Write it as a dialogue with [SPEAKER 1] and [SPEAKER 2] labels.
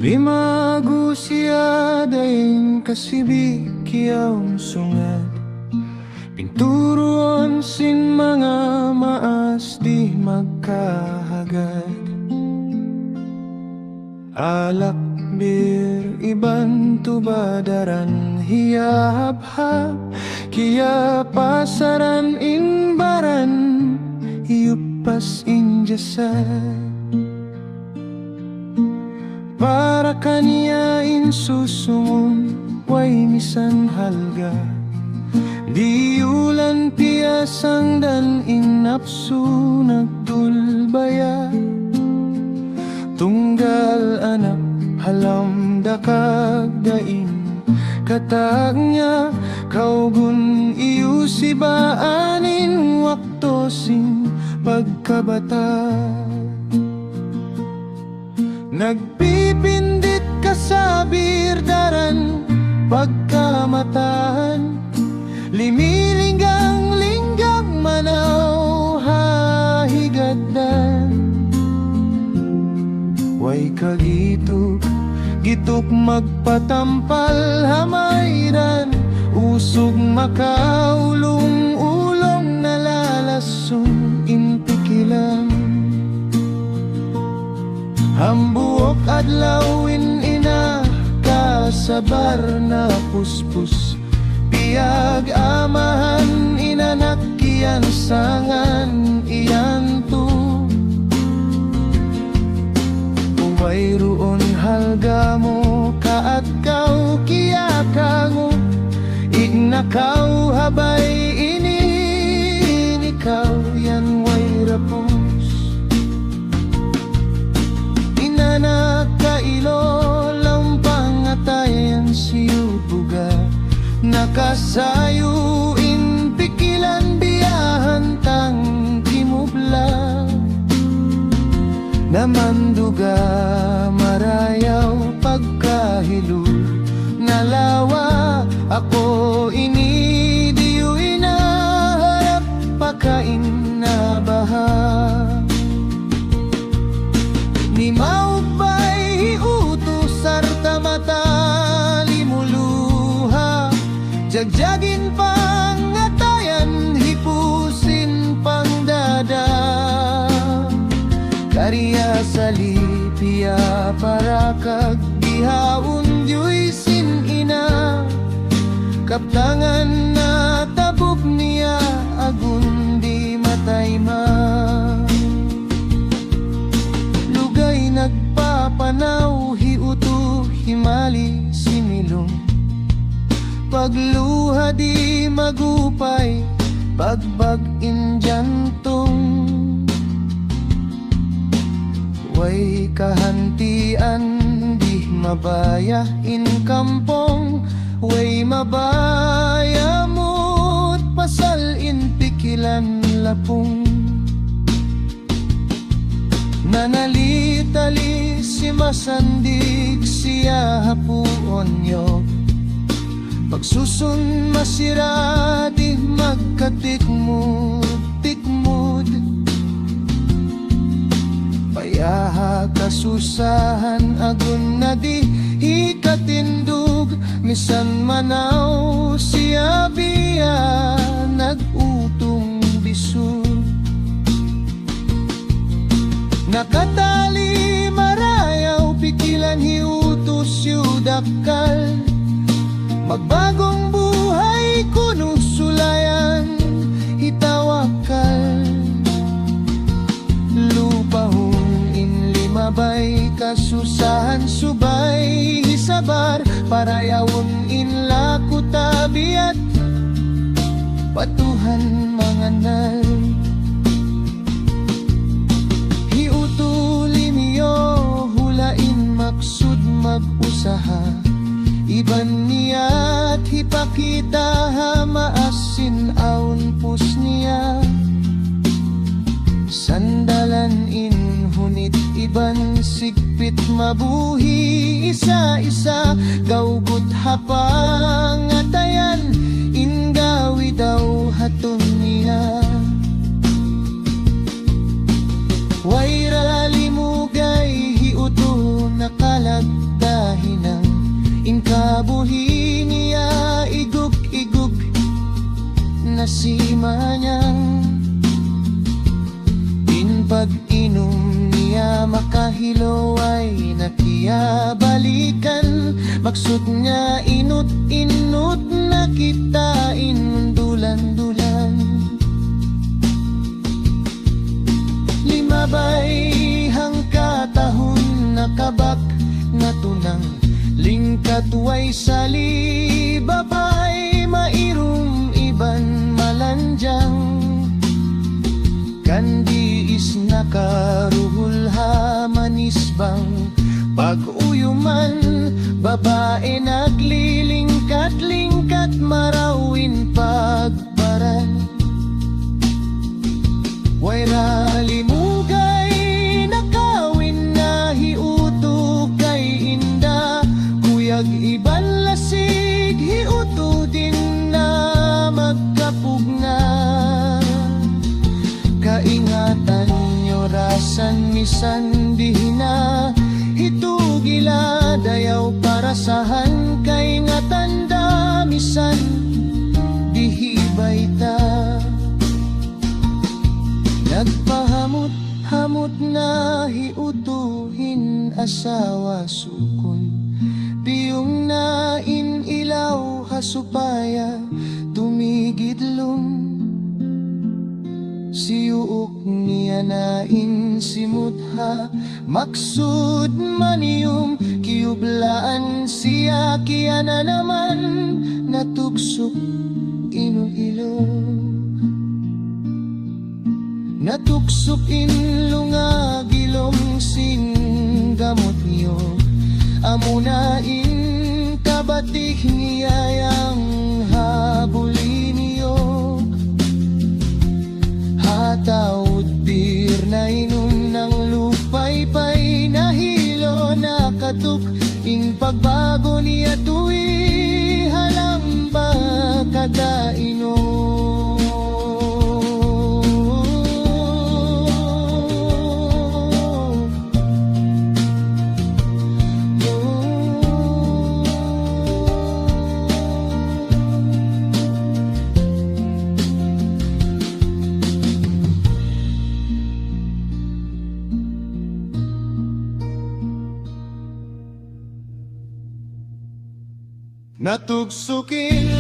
[SPEAKER 1] Limagusia daing kasibik kiyaw sungad, pinturuan sin mga maas di magkahagad. Alak bir iban tubadaran hiyab-hab, kiya pasaran inbaran hiyupas injasad. Para kanya insusumun way misan halga, di ulan piasang dan inapsu nagdulbaya. Tunggal anak halam dakag dain katagnya, kaugun iyu sibaanin wakto sing pagkabata. Nagpipindit ka sa birdaran pagkamatahan, limilinggang-linggang manaw hahigadan. Way kagitog, gitok magpatampal hamayran, usog makaulong-ulong nalalasong intikilan. Hambuok adlawin ina kasabar na puspus, piyag amahan inanakkian sangan iyanto. Mayroon halga mo kaat kau kiyakango, ignakaw habay ikaw yan way rapos. Inanak kailo lampang atayan siyo buga, nakasayo inpikilan biyahan tang kimubla. Namanduga marayaw pagkahilul, nalawa ako ini diyo inaharap pakain na baha. Ni maupay hiutos sarta mata limuluha, jagjagin pangatayan hipusin pangdada. Karya salipia para kagbihaon diyo'y sinina, kaptangan na tabok niya agun di matayma. Lugay nagpapanaw hiuto himali similong, pagluha di magupay bagbag injantong. Way kahantian di mabaya in kampong, way mabaya mo't pasal in pikilan lapong. Nanalitali si masandig siya hapuon yo, pagsusun masira di magkatikmud. Payaha kasusahan agun na di ikatindug, misan manaw siya biya nagutong bisug. Nakatali marayaw pikilan hiutos yu dakal, magbagong buhay kuno sulayan hitawakal. Lupahon mabay kasusahan subay hisabar, parayawon inlaku tabiat patuhan manganal. Hiutuli niyo hulain maksud mag-usaha, iban niya't hipakita hamaasin aun pus niya. Sandalan inhunit iban sigpit mabuhi isa-isa, gawgut hapang atayan ingawi daw hatun niya. Way rali mo gay hiuto nakalag pag-inom niya makahilo ay nakiya balikan. Maksud niya inut-inut na kitain mundulan-dulan. Limabay hangkatahon nakabak nga tunang lingkat way sali babay mairum iban malanjang. Kandi is nakaruhul ha manisbang pag-uyuman. Babae naglilingkat-lingkat marawin pagbaran. Way ralimugay nakawin na hiuto kay inda. Kuyag iban lasig hiuto din na magkapugna. Kaingatan nyo rasan misan dihina. Hitugila dayaw parasahan kay nga tanda misan dihibay ta. Nagpahamot-hamot na hiutuhin asawa sukon. Biyong na inilaw hasupaya tumigidlong. Siyuok niya na insimutha maksud maniyum. Kiublaan siya kiya na naman natugsok inuilong. Natuksok inlunga gilong singgamot niyo. Amunain kabatik niyayang habulin niyo. Hatawd bir na inom ng lupay-pay. Nahilo na katuk ing pagbago niya tuwi halang ba kadainom. Natugsukin